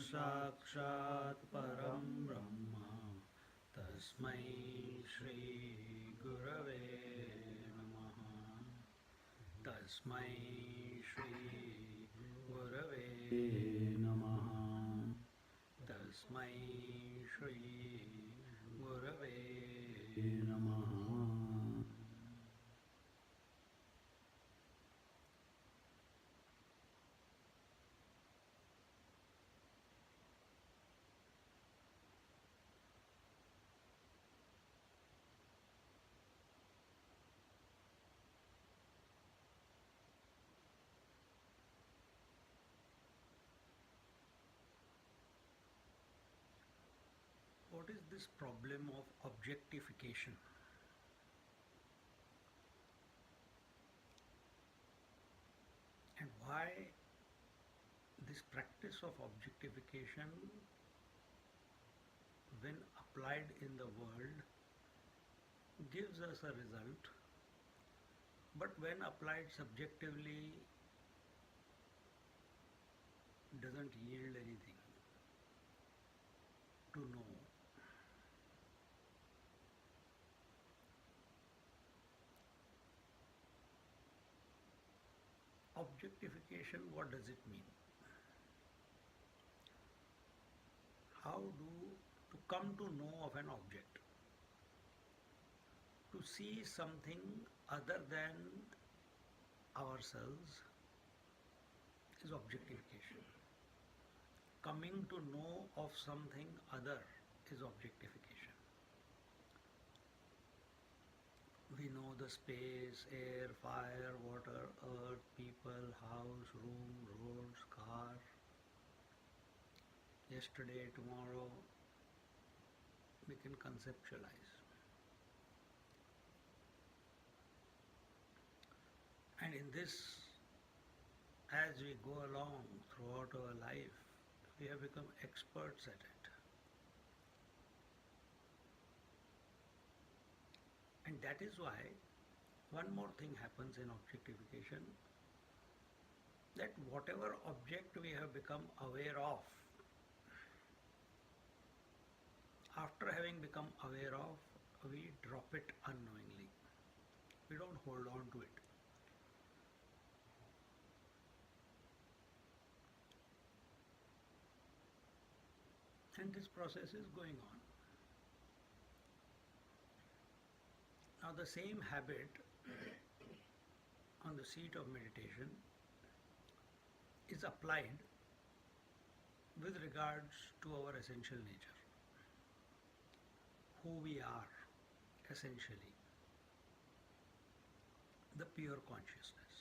साक्षात् परं ब्रह्म तस्मै श्री गुरवे नमः। तस्मै श्री गुरवे नमः। तस्मै श्री गुरवे नमः। What is this problem of objectification? And why this practice of objectification, when applied in the world, gives us a result, but when applied subjectively doesn't yield anything to know. Objectification, what does it mean? How to come to know of an object, to see something other than ourselves is objectification. Coming to know of something other is objectification. We know the space, air, fire, water, earth, people, house, room, roads, car, yesterday, tomorrow. We can conceptualize. And in this, as we go along throughout our life, we have become experts at it. And that is why one more thing happens in objectification, that whatever object we have become aware of, after having become aware of, we drop it unknowingly. We don't hold on to it. And this process is going on. Now the same habit on the seat of meditation is applied with regards to our essential nature, who we are essentially, the pure consciousness.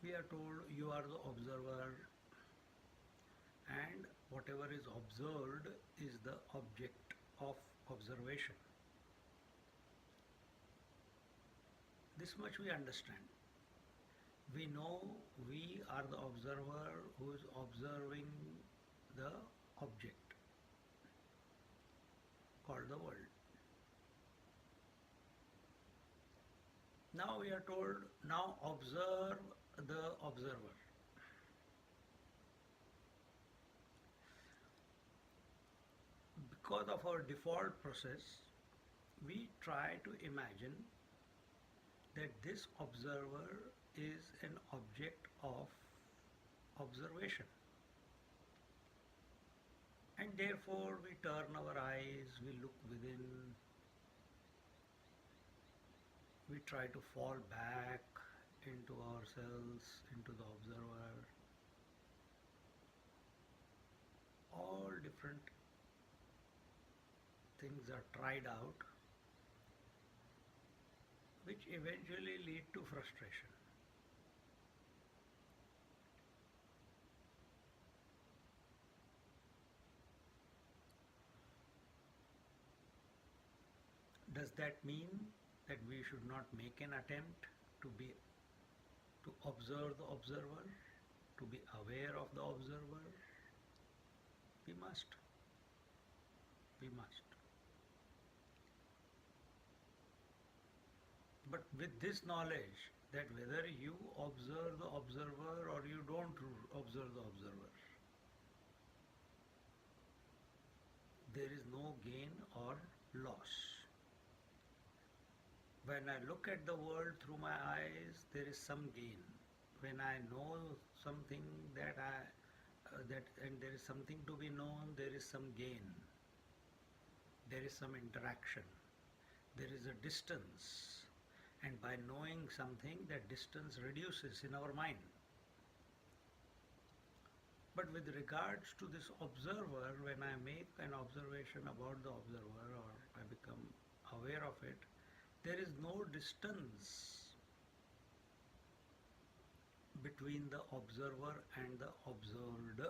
We are told you are the observer, and whatever is observed is the object of observation. This much we understand. We know we are the observer who is observing the object called the world. Now we are told, now observe the observer. Because of our default process, we try to imagine that this observer is an object of observation. And therefore we turn our eyes, we look within, we try to fall back into ourselves, into the observer. All different things are tried out, which eventually lead to frustration. Does that mean that we should not make an attempt to observe the observer, to be aware of the observer? We must. We must. But with this knowledge, that whether you observe the observer or you don't observe the observer, there is no gain or loss. When I look at the world through my eyes, there is some gain. When I know something and there is something to be known, there is some gain. There is some interaction. There is a distance. And by knowing something, that distance reduces in our mind. But with regards to this observer, when I make an observation about the observer or I become aware of it, there is no distance between the observer and the observed.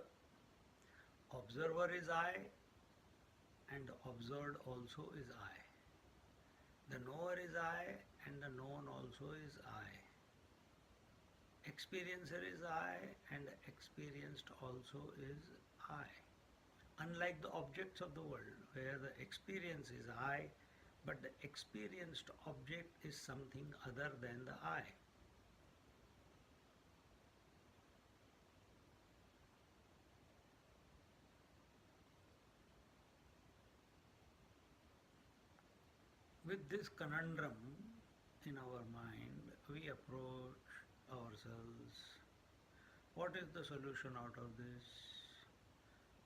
Observer is I and the observed also is I. The knower is I and the known also is I. Experiencer is I and the experienced also is I. Unlike the objects of the world, where the experience is I, but the experienced object is something other than the I. With this conundrum in our mind, we approach ourselves. What is the solution out of this?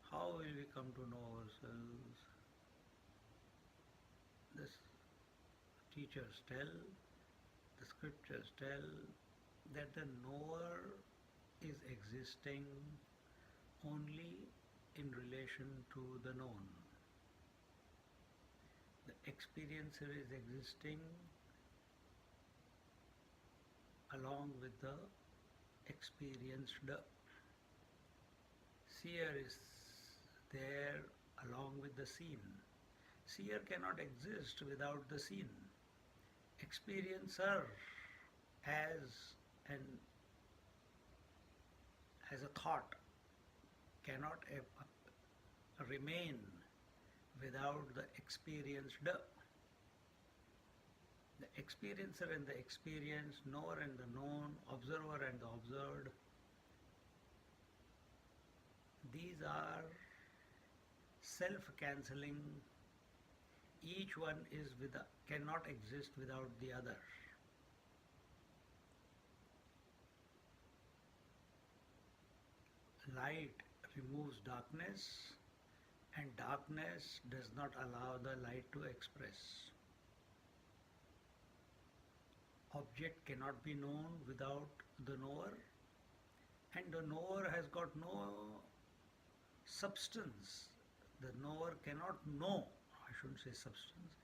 How will we come to know ourselves? The teachers tell, the scriptures tell that the knower is existing only in relation to the known. The experiencer is existing along with the experienced. Seer is there along with the seen. Seer cannot exist without the seen. Experiencer as a thought cannot remain without the experienced. The experiencer and the experienced, knower and the known, observer and the observed, these are self-cancelling. Each one cannot exist without the other. Light removes darkness, and darkness does not allow the light to express. Object cannot be known without the knower, and the knower has got no substance. The knower cannot know, I shouldn't say substance,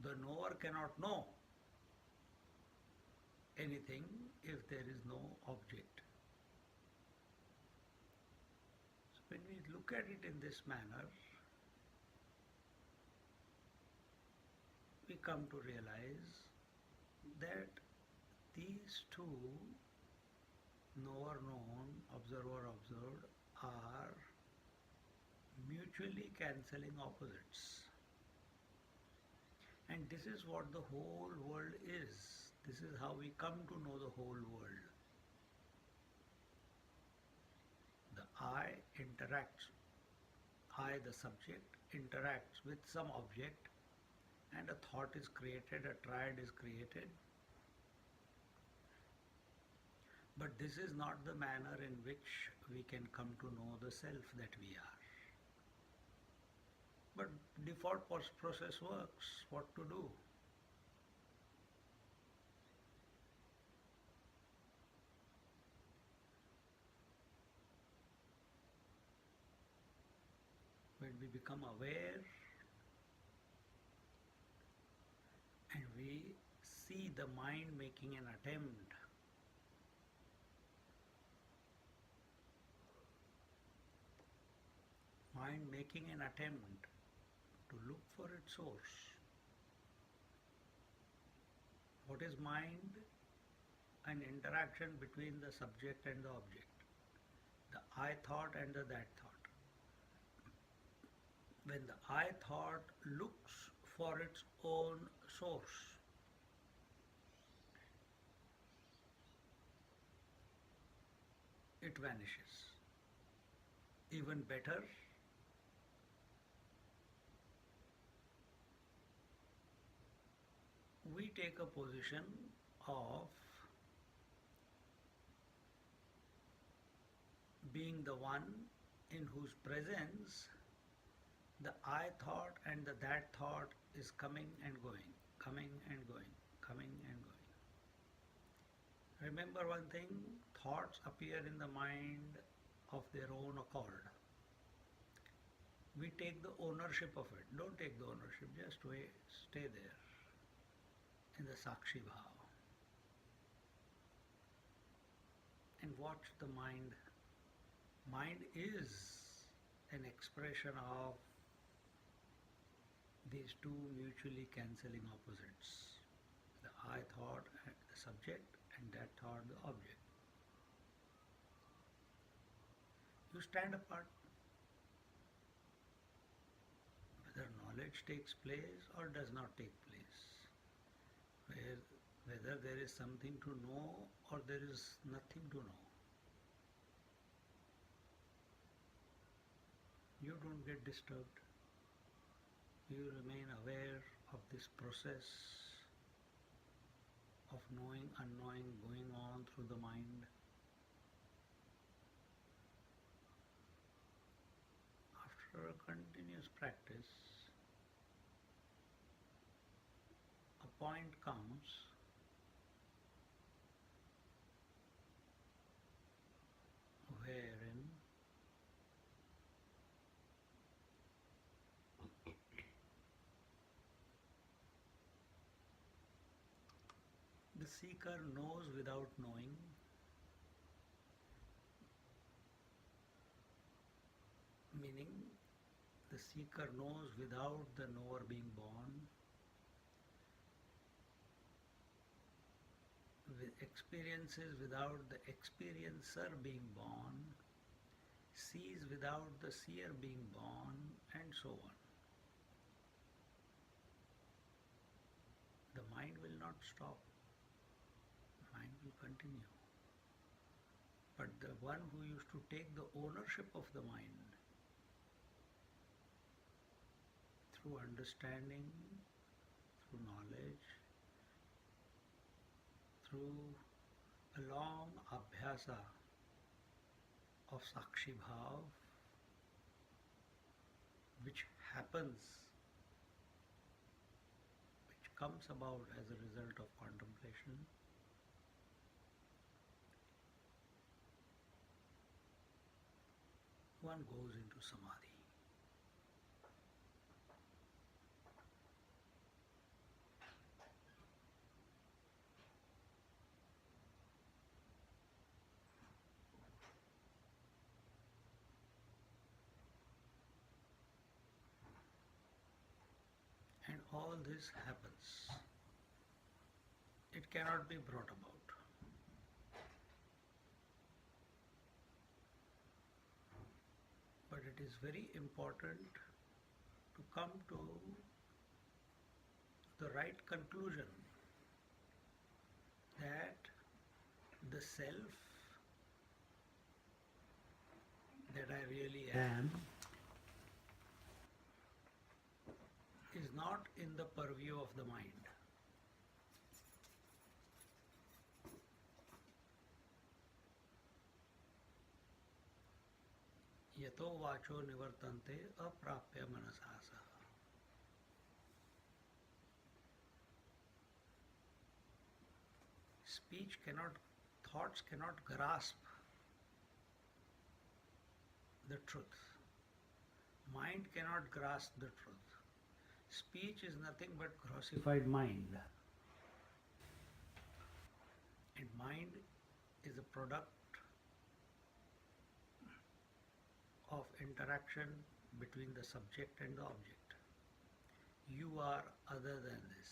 the knower cannot know anything if there is no object. So when we look at it in this manner, we come to realize that these two, knower known, observer observed, are mutually cancelling opposites. And this is what the whole world is. This is how we come to know the whole world. The I interacts, I the subject interacts with some object, and a thought is created, a triad is created. But this is not the manner in which we can come to know the self that we are. But default process works. What to do? When we become aware and we see the mind making an attempt to look for its source. What is mind? An interaction between the subject and the object, the I thought and the that thought. When the I thought looks for its own source, it vanishes. Even better, we take a position of being the one in whose presence the I thought and the that thought is coming and going, coming and going, coming and going. Remember one thing, thoughts appear in the mind of their own accord. We take the ownership of it. Don't take the ownership, just wait, stay there in the Sakshi Bhav and watch the mind. Mind is an expression of these two mutually cancelling opposites. The I thought, the subject, and that thought, the object. You stand apart. Whether knowledge takes place or does not take place. Whether there is something to know or there is nothing to know. You don't get disturbed. You remain aware of this process of knowing, unknowing going on through the mind. After a continuous practice, a point comes wherein the seeker knows without knowing, meaning the seeker knows without the knower being born, with experiences without the experiencer being born, sees without the seer being born, and so on. The mind will not stop. The mind will continue. But the one who used to take the ownership of the mind through understanding, through knowledge, through a long abhyasa of Sakshi Bhav, which happens, which comes about as a result of contemplation, one goes into samadhi. And all this happens. It cannot be brought about. But it is very important to come to the right conclusion that the self that I really am is not in the purview of the mind. Yato vacho nivartante aprapya manasasa. Speech cannot, thoughts cannot grasp the truth. Mind cannot grasp the truth. Speech is nothing but grossified mind. And mind is a product of interaction between the subject and the object. You are other than this.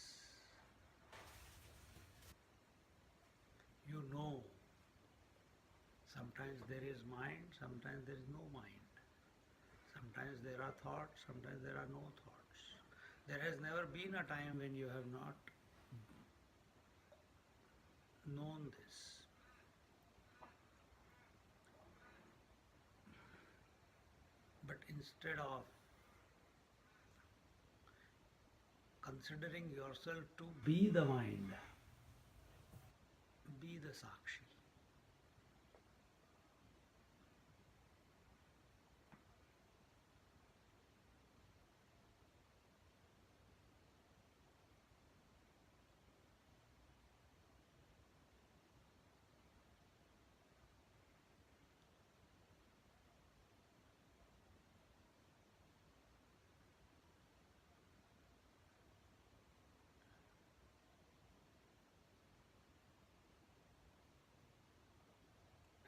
You know. Sometimes there is mind, sometimes there is no mind. Sometimes there are thoughts, sometimes there are no thoughts. There has never been a time when you have not known this. instead of considering yourself to be the mind, be the Sakshi.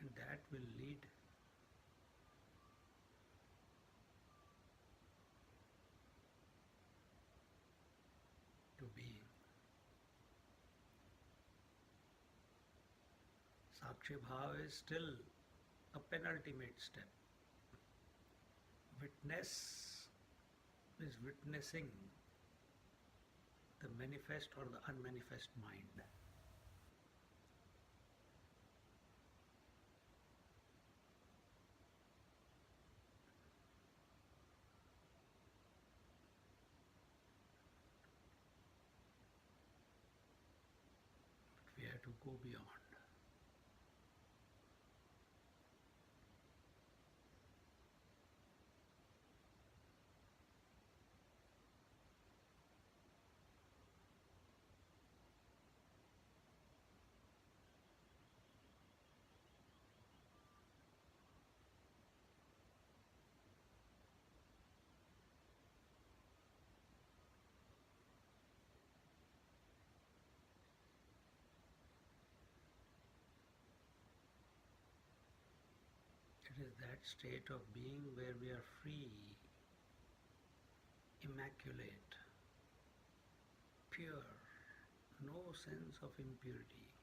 And that will lead to being. Sakshi Bhav is still a penultimate step. Witness is witnessing the manifest or the unmanifest mind. But we have to go beyond. It is that state of being where we are free, immaculate, pure, no sense of impurity.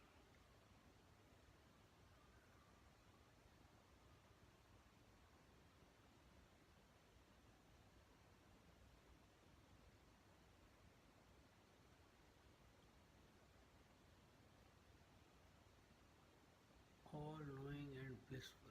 All knowing and blissful.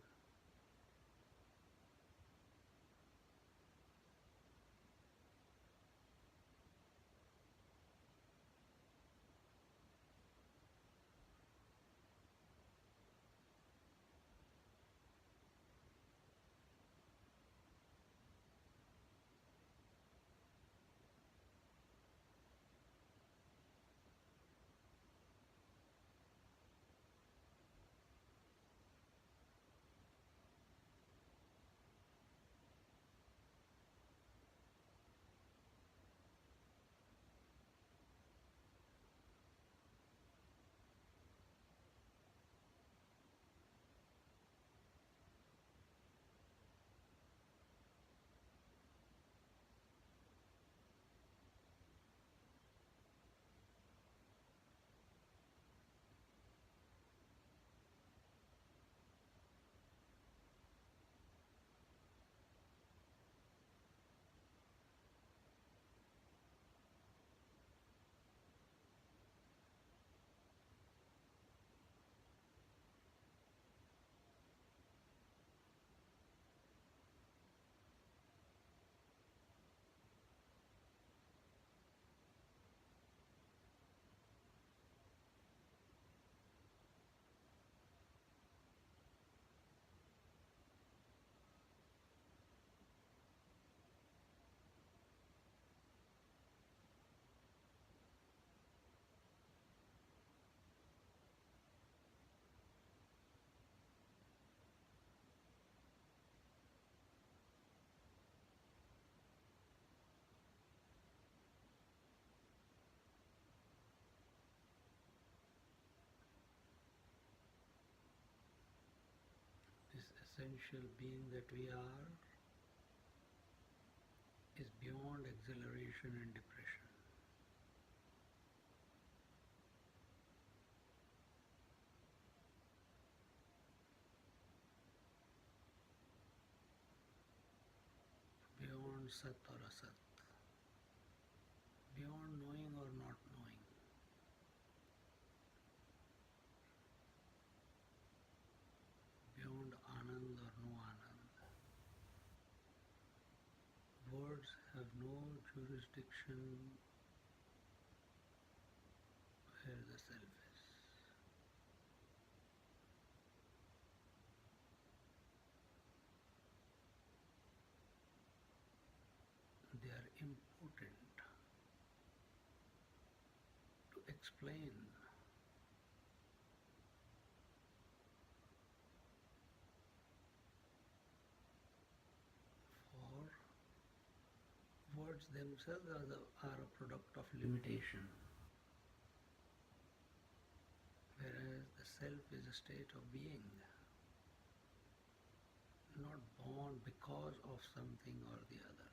This essential being that we are is beyond exhilaration and depression. Beyond Sat or Asat. Beyond knowing or not knowing. Beyond Anand or no Anand. Words have no jurisdiction where the self is. They are important to explain. For words themselves are a product of limitation, whereas the self is a state of being, not born because of something or the other.